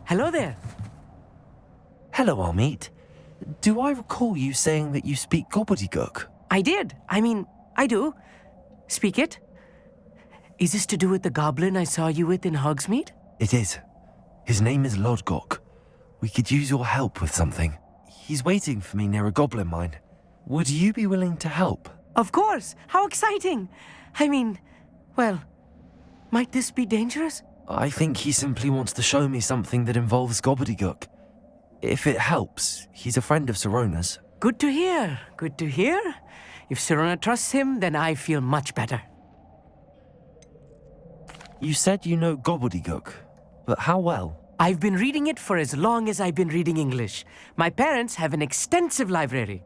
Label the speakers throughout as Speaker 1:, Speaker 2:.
Speaker 1: hello there.
Speaker 2: Hello, Amit. Do I recall you saying that you speak Gobbledygook?
Speaker 1: I did. I do. Speak it. Is this to do with the goblin I saw you with in Hogsmeade?
Speaker 2: It is. His name is Lodgok. We could use your help with something. He's waiting for me near a goblin mine. Would you be willing to help?
Speaker 1: Of course. How exciting. Well, might this be dangerous?
Speaker 2: I think he simply wants to show me something that involves Gobbledygook. If it helps, he's a friend of Sirona's.
Speaker 1: Good to hear. Good to hear. If Sirona trusts him, then I feel much better.
Speaker 2: You said you know Gobbledygook, but how well?
Speaker 1: I've been reading it for as long as I've been reading English. My parents have an extensive library.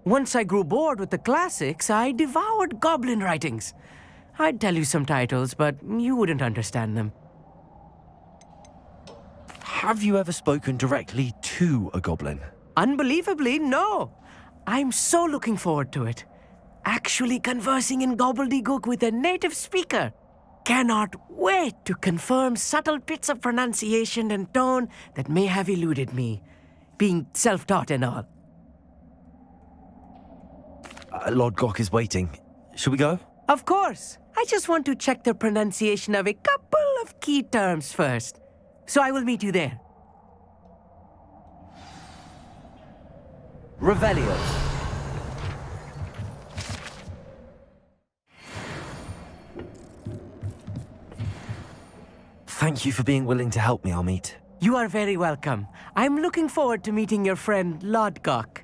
Speaker 1: Once I grew bored with the classics, I devoured goblin writings. I'd tell you some titles, but you wouldn't understand them.
Speaker 2: Have you ever spoken directly to a goblin?
Speaker 1: Unbelievably, no. I'm so looking forward to it. Actually conversing in Gobbledygook with a native speaker. Cannot wait to confirm subtle bits of pronunciation and tone that may have eluded me, being self-taught and all.
Speaker 2: Lodgok is waiting. Should we go?
Speaker 1: Of course. I just want to check the pronunciation of a couple of key terms first. So I will meet you there.
Speaker 2: Revelio. Thank you for being willing to help me, Amit.
Speaker 1: You are very welcome. I'm looking forward to meeting your friend Lodgok.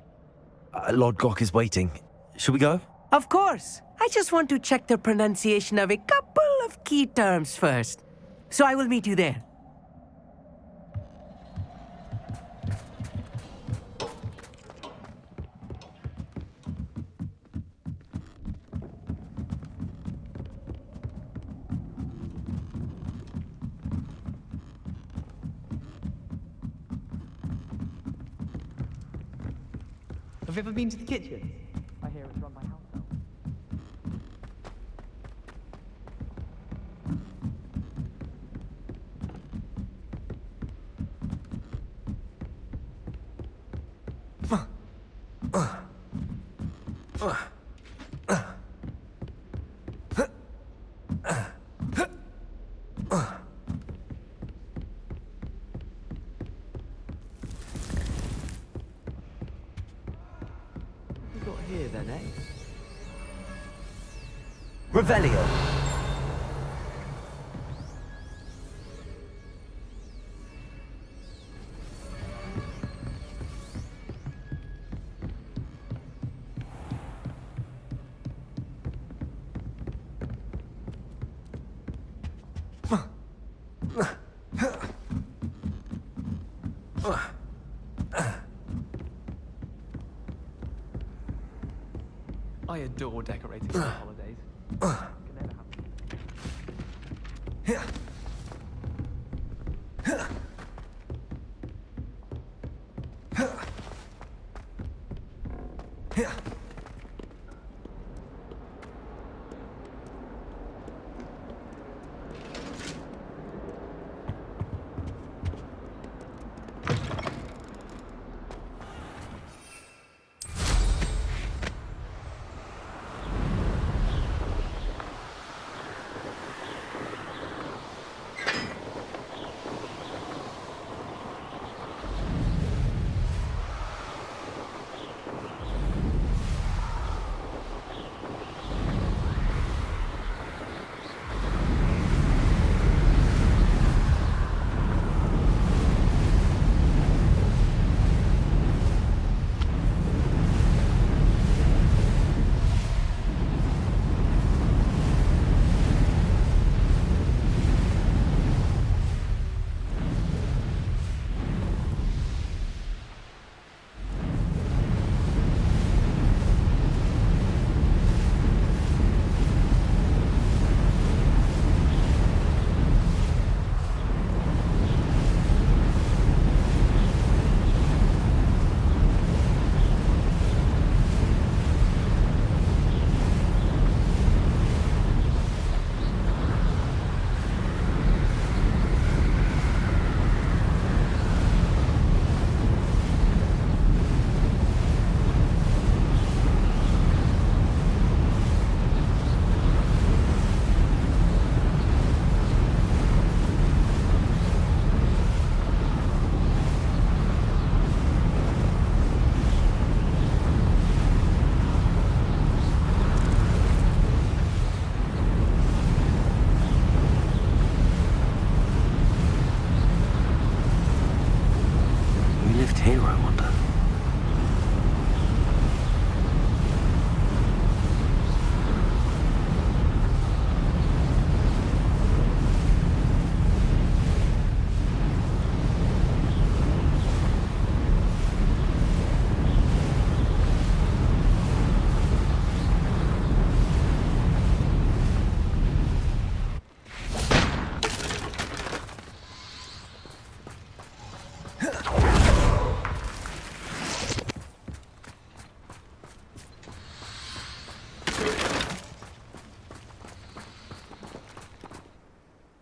Speaker 2: Lodgok is waiting. Should we go?
Speaker 1: Of course. I just want to check the pronunciation of a couple of key terms first. So I will meet you there.
Speaker 3: Have you ever been to the kitchen? I hear it's run by house elves. Here then, eh?
Speaker 2: Revelio.
Speaker 3: I adore decorating for the holidays. Can never happen.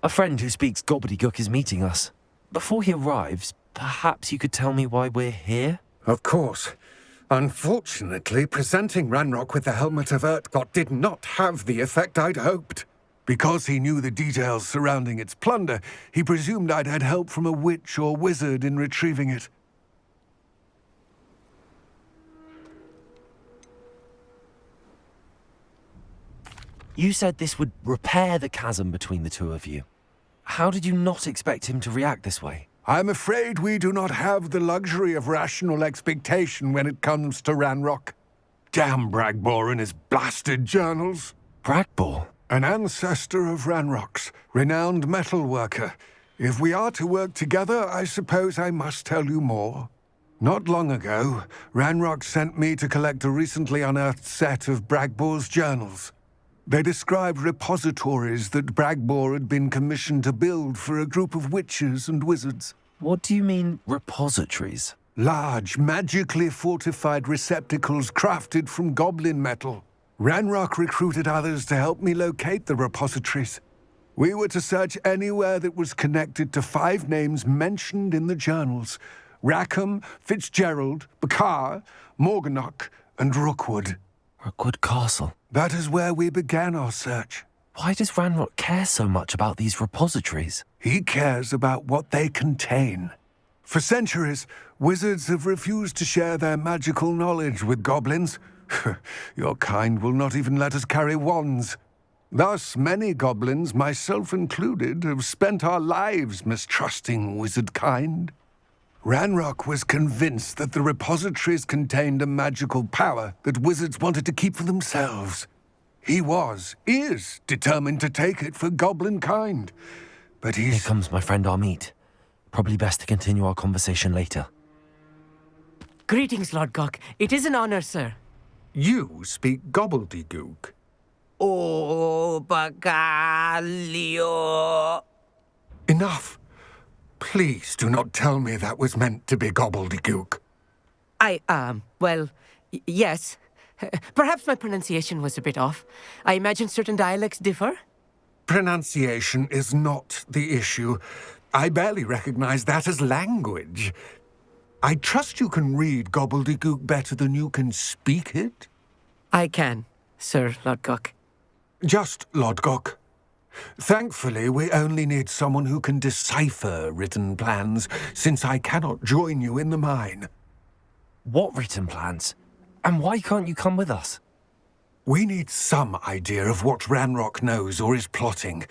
Speaker 2: A friend who speaks Gobbledygook is meeting us. Before he arrives, perhaps you could tell me why we're here?
Speaker 4: Of course. Unfortunately, presenting Ranrok with the Helmet of Urtkot did not have the effect I'd hoped. Because he knew the details surrounding its plunder, he presumed I'd had help from a witch or wizard in retrieving it.
Speaker 2: You said this would repair the chasm between the two of you. How did you not expect him to react this way?
Speaker 4: I'm afraid we do not have the luxury of rational expectation when it comes to Ranrok. Damn Bragbor and his blasted journals.
Speaker 2: Bragbor?
Speaker 4: An ancestor of Ranrok's, renowned metal worker. If we are to work together, I suppose I must tell you more. Not long ago, Ranrok sent me to collect a recently unearthed set of Bragbor's journals. They described repositories that Bragbor had been commissioned to build for a group of witches and wizards.
Speaker 2: What do you mean, repositories?
Speaker 4: Large, magically fortified receptacles crafted from goblin metal. Ranrok recruited others to help me locate the repositories. We were to search anywhere that was connected to 5 names mentioned in the journals: Rackham, Fitzgerald, Bakar, Morganach, and Rookwood.
Speaker 2: Rookwood Castle.
Speaker 4: That is where we began our search.
Speaker 2: Why does Ranrok care so much about these repositories?
Speaker 4: He cares about what they contain. For centuries, wizards have refused to share their magical knowledge with goblins. Your kind will not even let us carry wands. Thus, many goblins, myself included, have spent our lives mistrusting wizard kind. Ranrok was convinced that the repositories contained a magical power that wizards wanted to keep for themselves. He is determined to take it for goblin kind. But
Speaker 2: Here comes my friend Amit. Probably best to continue our conversation later.
Speaker 1: Greetings, Lodgok. It is an honor, sir.
Speaker 4: You speak Gobbledygook.
Speaker 1: Oh, Bagalio.
Speaker 4: Enough. Please do not tell me that was meant to be Gobbledygook.
Speaker 1: Yes. Perhaps my pronunciation was a bit off. I imagine certain dialects differ.
Speaker 4: Pronunciation is not the issue. I barely recognize that as language. I trust you can read Gobbledygook better than you can speak it?
Speaker 1: I can, Sir Lodgok.
Speaker 4: Just Lodgok. Thankfully, we only need someone who can decipher written plans, since I cannot join you in the mine.
Speaker 2: What written plans? And why can't you come with us?
Speaker 4: We need some idea of what Ranrok knows or is plotting.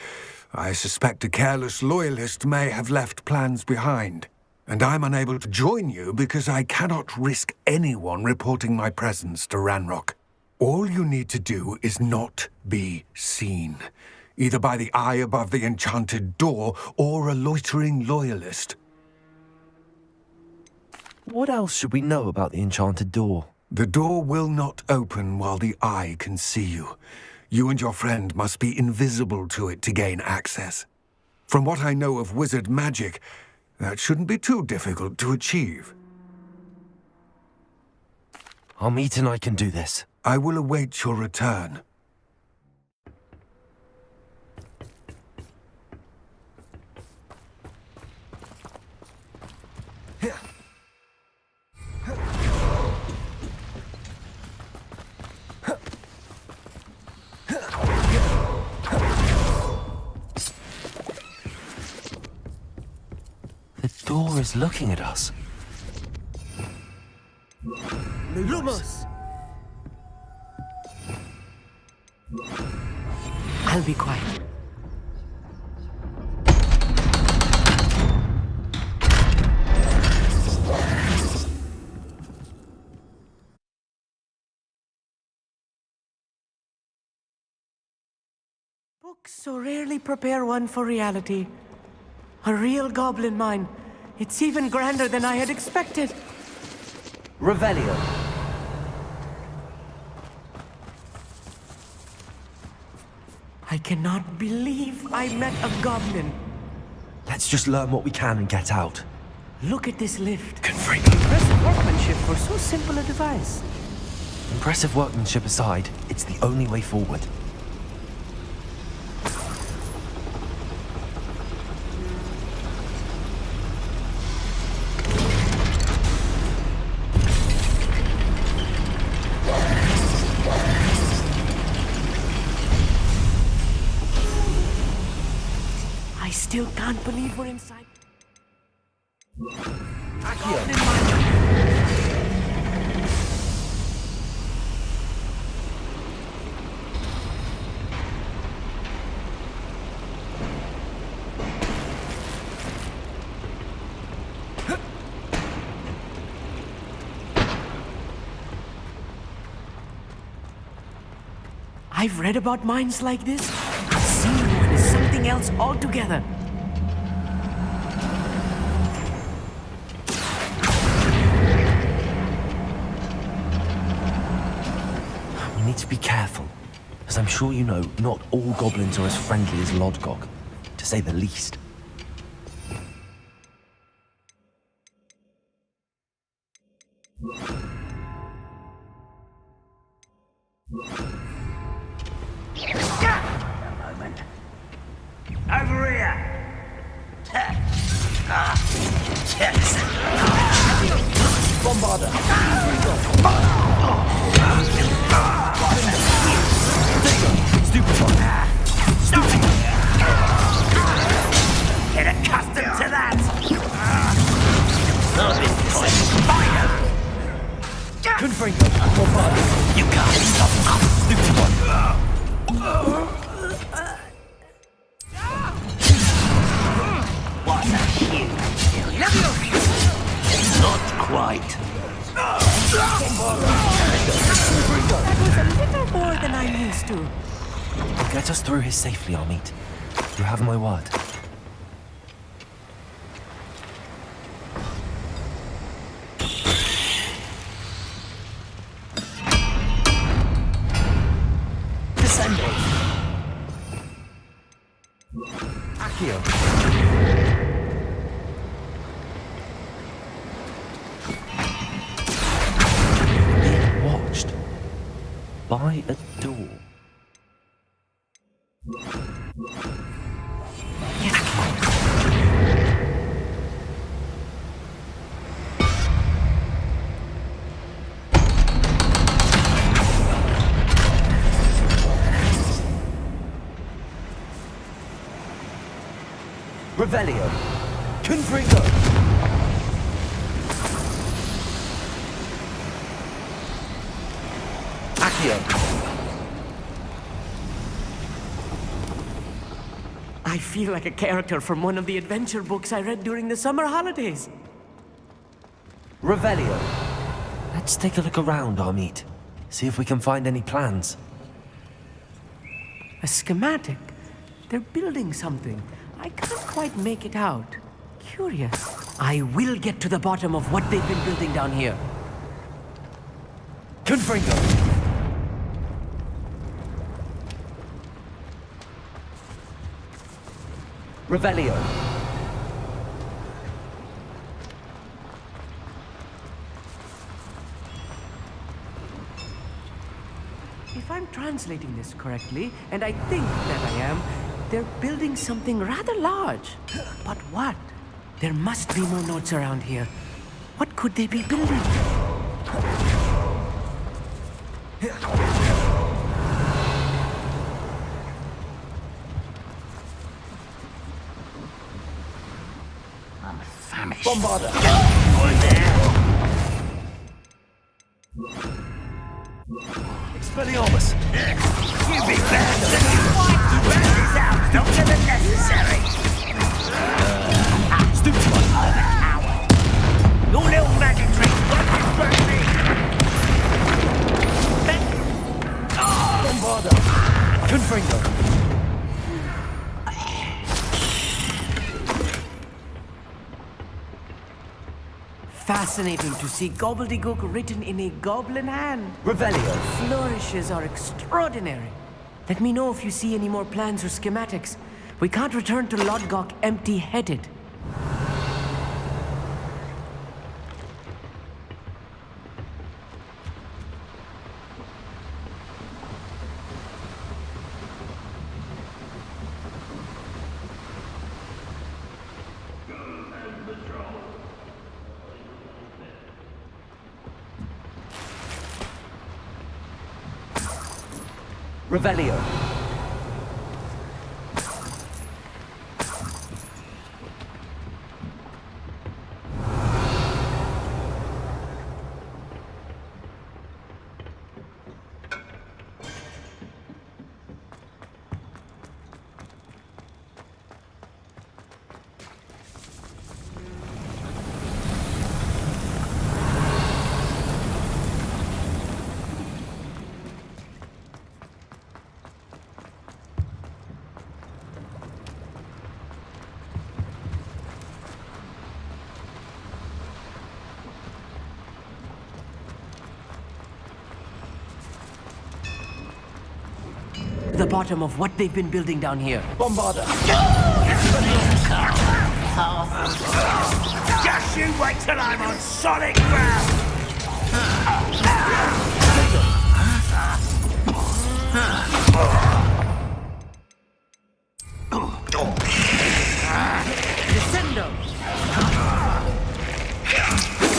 Speaker 4: I suspect a careless loyalist may have left plans behind. And I'm unable to join you because I cannot risk anyone reporting my presence to Ranrok. All you need to do is not be seen, either by the eye above the enchanted door or a loitering loyalist.
Speaker 2: What else should we know about the enchanted door?
Speaker 4: The door will not open while the eye can see you. You and your friend must be invisible to it to gain access. From what I know of wizard magic, that shouldn't be too difficult to achieve.
Speaker 2: Amit and I can do this.
Speaker 4: I will await your return.
Speaker 2: The door is looking at us.
Speaker 1: Lumos! I'll be quiet. Books so rarely prepare one for reality. A real goblin mine. It's even grander than I had expected.
Speaker 5: Revelio.
Speaker 1: I cannot believe I met a goblin.
Speaker 2: Let's just learn what we can and get out.
Speaker 1: Look at this lift.
Speaker 2: Confront.
Speaker 1: Impressive workmanship for so simple a device.
Speaker 2: Impressive workmanship aside, it's the only way forward.
Speaker 1: I still can't believe we're inside. Goblin mine. I've read about mines like this. Seeing one is something else altogether.
Speaker 2: We need to be careful. As I'm sure you know, not all goblins are as friendly as Lodgok, to say the least.
Speaker 6: Over here!
Speaker 5: Bombarder.
Speaker 2: Stupid one!
Speaker 6: Get accustomed to that! Fire!
Speaker 2: Confringo! Bombarder!
Speaker 6: You can't stop us!
Speaker 2: Stupid one!
Speaker 6: What a huge Not quite.
Speaker 1: That was a little more than I'm used to.
Speaker 2: Get us through here safely, Amit. You have my word.
Speaker 5: Descending. Accio.
Speaker 2: Being watched by a door.
Speaker 5: Revelio. Confringo. Accio.
Speaker 1: I feel like a character from one of the adventure books I read during the summer holidays.
Speaker 5: Revelio.
Speaker 2: Let's take a look around, Amit. See if we can find any plans.
Speaker 1: A schematic. They're building something. I can't quite make it out. Curious. I will get to the bottom of what they've been building down here.
Speaker 5: Confringo. Revelio.
Speaker 1: If I'm translating this correctly, and I think that I am, they're building something rather large. But what? There must be more notes around here. What could they be building?
Speaker 6: I'm famished.
Speaker 5: Bombarder.
Speaker 2: Expelliarmus!
Speaker 6: You be bad. This out. Don't get the necessary.
Speaker 2: Stupid one!
Speaker 6: Your little magic trick. What is me?
Speaker 5: Bombarder. Confringo.
Speaker 1: Fascinating to see Gobbledygook written in a goblin hand.
Speaker 5: Revelio.
Speaker 1: Flourishes are extraordinary. Let me know if you see any more plans or schematics. We can't return to Lodgok empty-headed.
Speaker 5: Revelio.
Speaker 1: the bottom of what they've been building down here.
Speaker 5: Bombarder.
Speaker 6: Just you wait till I'm on solid ground!
Speaker 1: Descendo!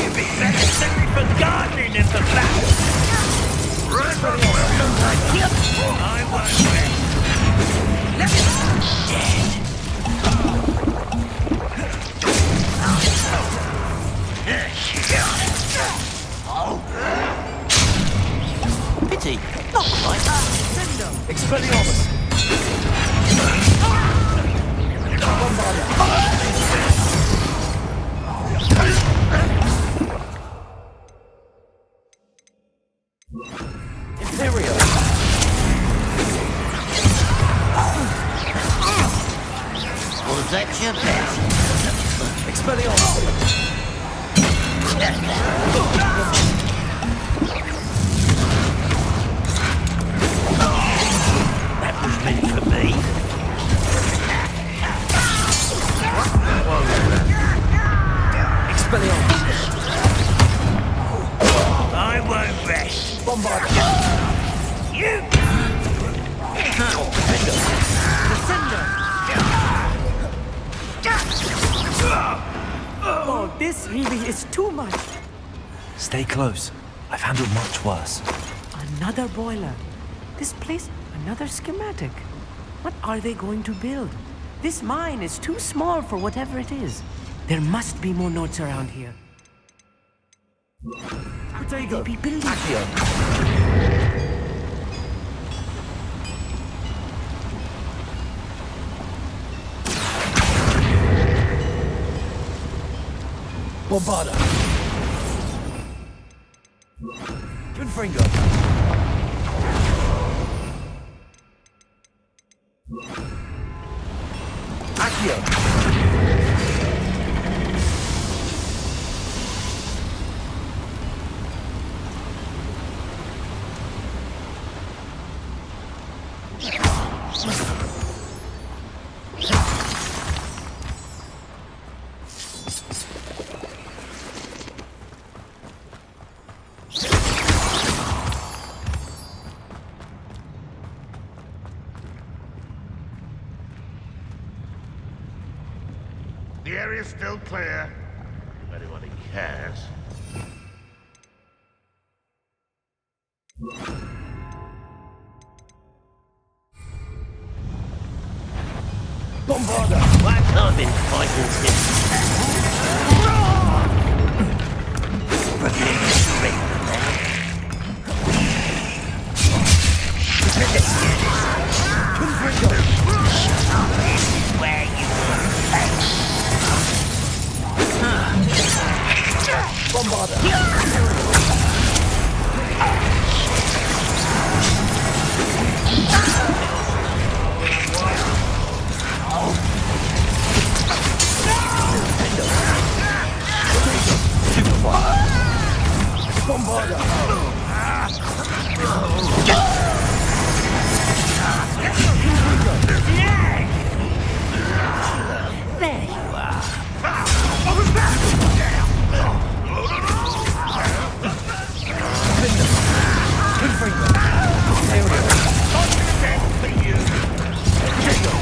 Speaker 6: You'd be better suited for gardening than for battle! I won't rest!
Speaker 5: Pity. Not quite. Expelliarmus. Bombarder. Imperial.
Speaker 6: Was that your best?
Speaker 5: Expelliarmus.
Speaker 6: That was meant for me.
Speaker 5: Expelliarmus.
Speaker 6: I won't rest.
Speaker 5: Bombarder.
Speaker 6: You!
Speaker 1: Oh, this really is too much.
Speaker 2: Stay close. I've handled much worse.
Speaker 1: Another boiler. This place, another schematic. What are they going to build? This mine is too small for whatever it is. There must be more notes around here. Could they be building?
Speaker 5: Accio. Bombarder. Confringo. Accio.
Speaker 7: The area's still clear. If anybody cares.
Speaker 5: Bombarder.
Speaker 6: I've been fighting since. But the street.
Speaker 5: Confringo.
Speaker 6: This is where you will pay.
Speaker 5: Bombarder. Bombarder.
Speaker 6: There you are.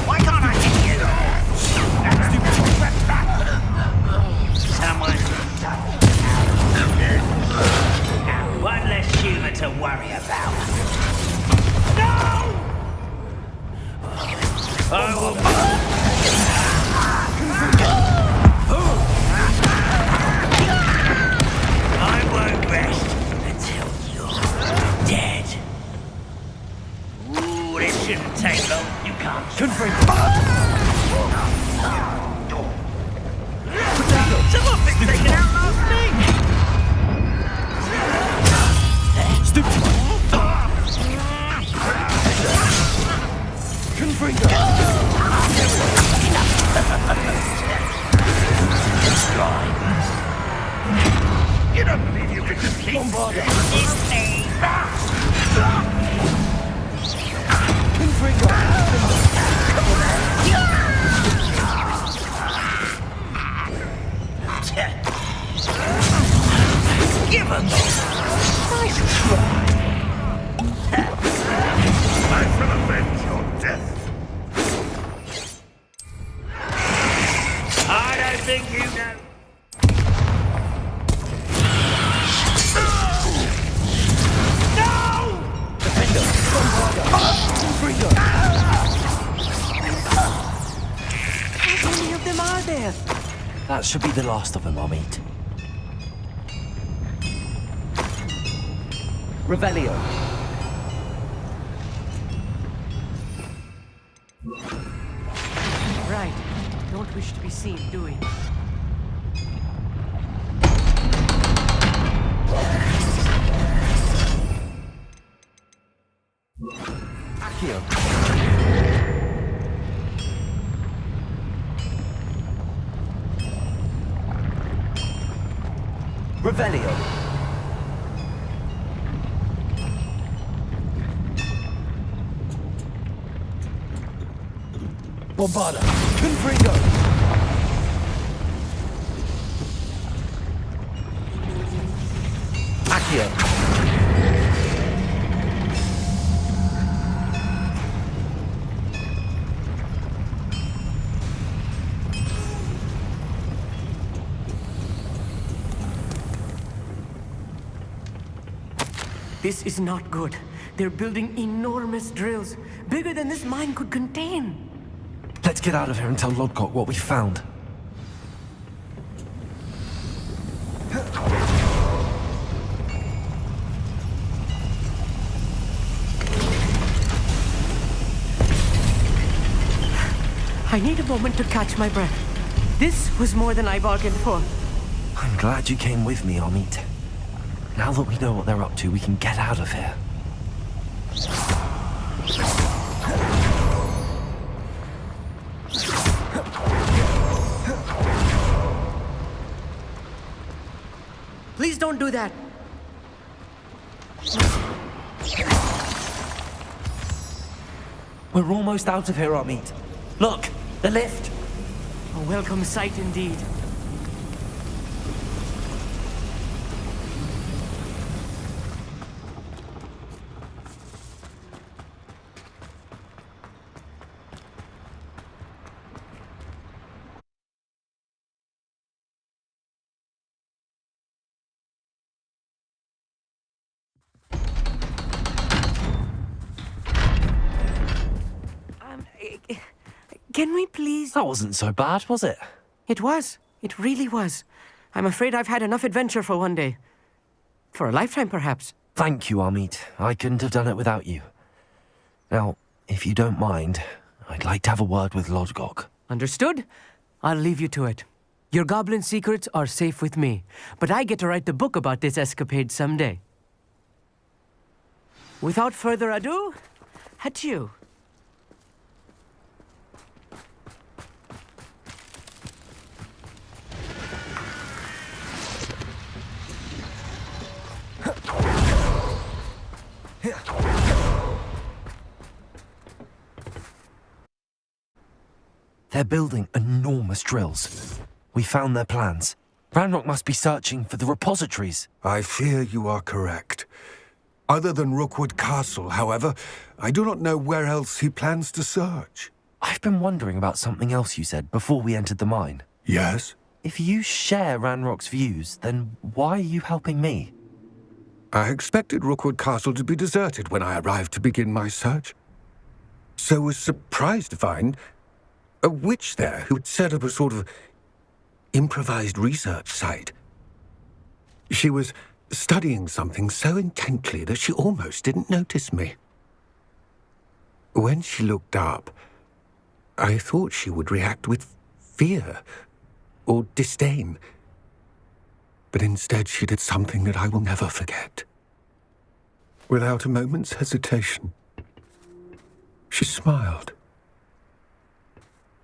Speaker 6: Why can't I hit you? Someone. One less human to worry about. No! I will. I won't rest until you're dead. Ooh, this shouldn't take long. You can't. Someone thinks they can outlast me!
Speaker 5: Stupid. Confringo.
Speaker 7: You don't believe you can defeat
Speaker 5: Bombarder.
Speaker 6: It's me!
Speaker 5: Confringo.
Speaker 6: think you know?
Speaker 1: How many of them are there?
Speaker 2: That should be the last of them, Amit. Revelio.
Speaker 1: Right. Don't wish to be seen, do we?
Speaker 2: Accio. Revelio.
Speaker 5: Bombarda. Confringo.
Speaker 2: Accio.
Speaker 1: This is not good. They're building enormous drills, bigger than this mine could contain.
Speaker 2: Let's get out of here and tell Lodgok what we found.
Speaker 1: I need a moment to catch my breath. This was more than I bargained for.
Speaker 2: I'm glad you came with me, Amit. Now that we know what they're up to, we can get out of here.
Speaker 1: Please don't do that.
Speaker 2: We're almost out of here, Amit. Look, the lift.
Speaker 1: A welcome sight indeed. Can we please...
Speaker 2: That wasn't so bad, was it?
Speaker 1: It was. It really was. I'm afraid I've had enough adventure for one day. For a lifetime, perhaps.
Speaker 2: Thank you, Amit. I couldn't have done it without you. Now, if you don't mind, I'd like to have a word with Lodgok.
Speaker 1: Understood? I'll leave you to it. Your goblin secrets are safe with me, but I get to write the book about this escapade someday. Without further ado, adieu.
Speaker 2: They're building enormous drills. We found their plans. Ranrok must be searching for the repositories.
Speaker 4: I fear you are correct. Other than Rookwood Castle, however, I do not know where else he plans to search.
Speaker 2: I've been wondering about something else you said before we entered the mine.
Speaker 4: Yes?
Speaker 2: If you share Ranrock's views, then why are you helping me?
Speaker 4: I expected Rookwood Castle to be deserted when I arrived to begin my search. So was surprised to find a witch there who had set up a sort of improvised research site. She was studying something so intently that she almost didn't notice me. When she looked up, I thought she would react with fear or disdain. But instead she did something that I will never forget. Without a moment's hesitation, she smiled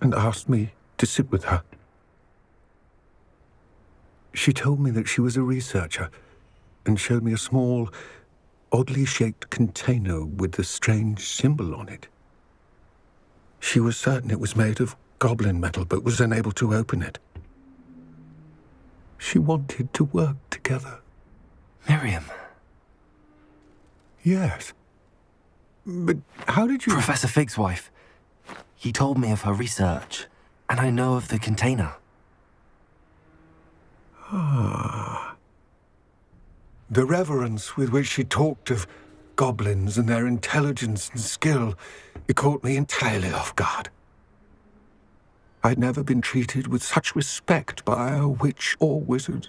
Speaker 4: and asked me to sit with her. She told me that she was a researcher and showed me a small, oddly shaped container with a strange symbol on it. She was certain it was made of goblin metal, but was unable to open it. She wanted to work together.
Speaker 2: Miriam.
Speaker 4: Yes. But how did you...
Speaker 2: Professor Fig's wife. He told me of her research, and I know of the container.
Speaker 4: The reverence with which she talked of goblins and their intelligence and skill, it caught me entirely off guard. I'd never been treated with such respect by a witch or wizard.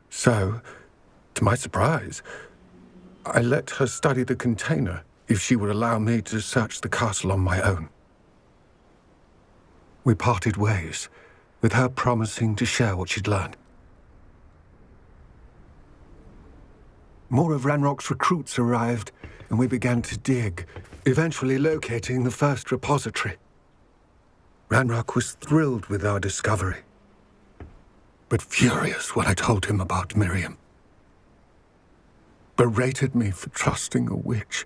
Speaker 4: So, to my surprise, I let her study the container if she would allow me to search the castle on my own. We parted ways, with her promising to share what she'd learned. More of Ranrok's recruits arrived, and we began to dig, eventually locating the first repository. Ranrok was thrilled with our discovery, but furious when I told him about Miriam. Berated me for trusting a witch,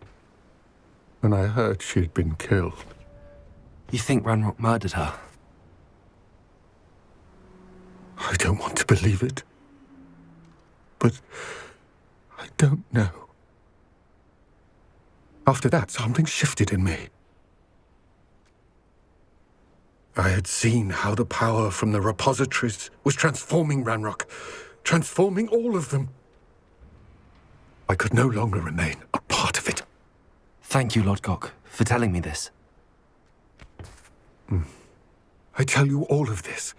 Speaker 4: and I heard she'd been killed.
Speaker 2: You think Ranrok murdered her?
Speaker 4: I don't want to believe it, but I don't know. After that, something shifted in me. I had seen how the power from the repositories was transforming Ranrok, transforming all of them. I could no longer remain a part of it.
Speaker 2: Thank you, Lodgok, for telling me this.
Speaker 4: I tell you all of this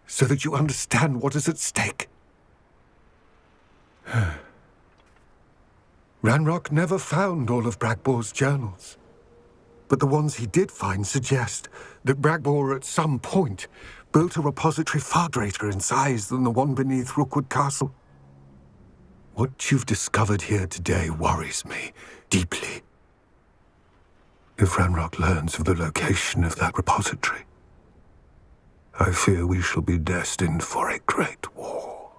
Speaker 4: so that you understand what is at stake. Ranrok never found all of Bragbor's journals, but the ones he did find suggest that Bragbor at some point built a repository far greater in size than the one beneath Rookwood Castle. What you've discovered here today worries me deeply. If Ranrok learns of the location of that repository, I fear we shall be destined for a great war.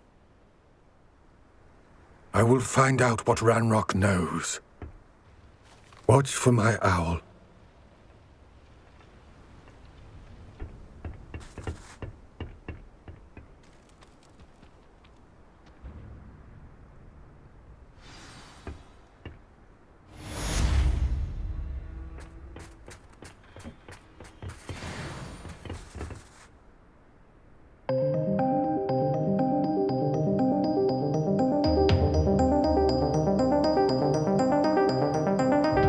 Speaker 4: I will find out what Ranrok knows. Watch for my owl.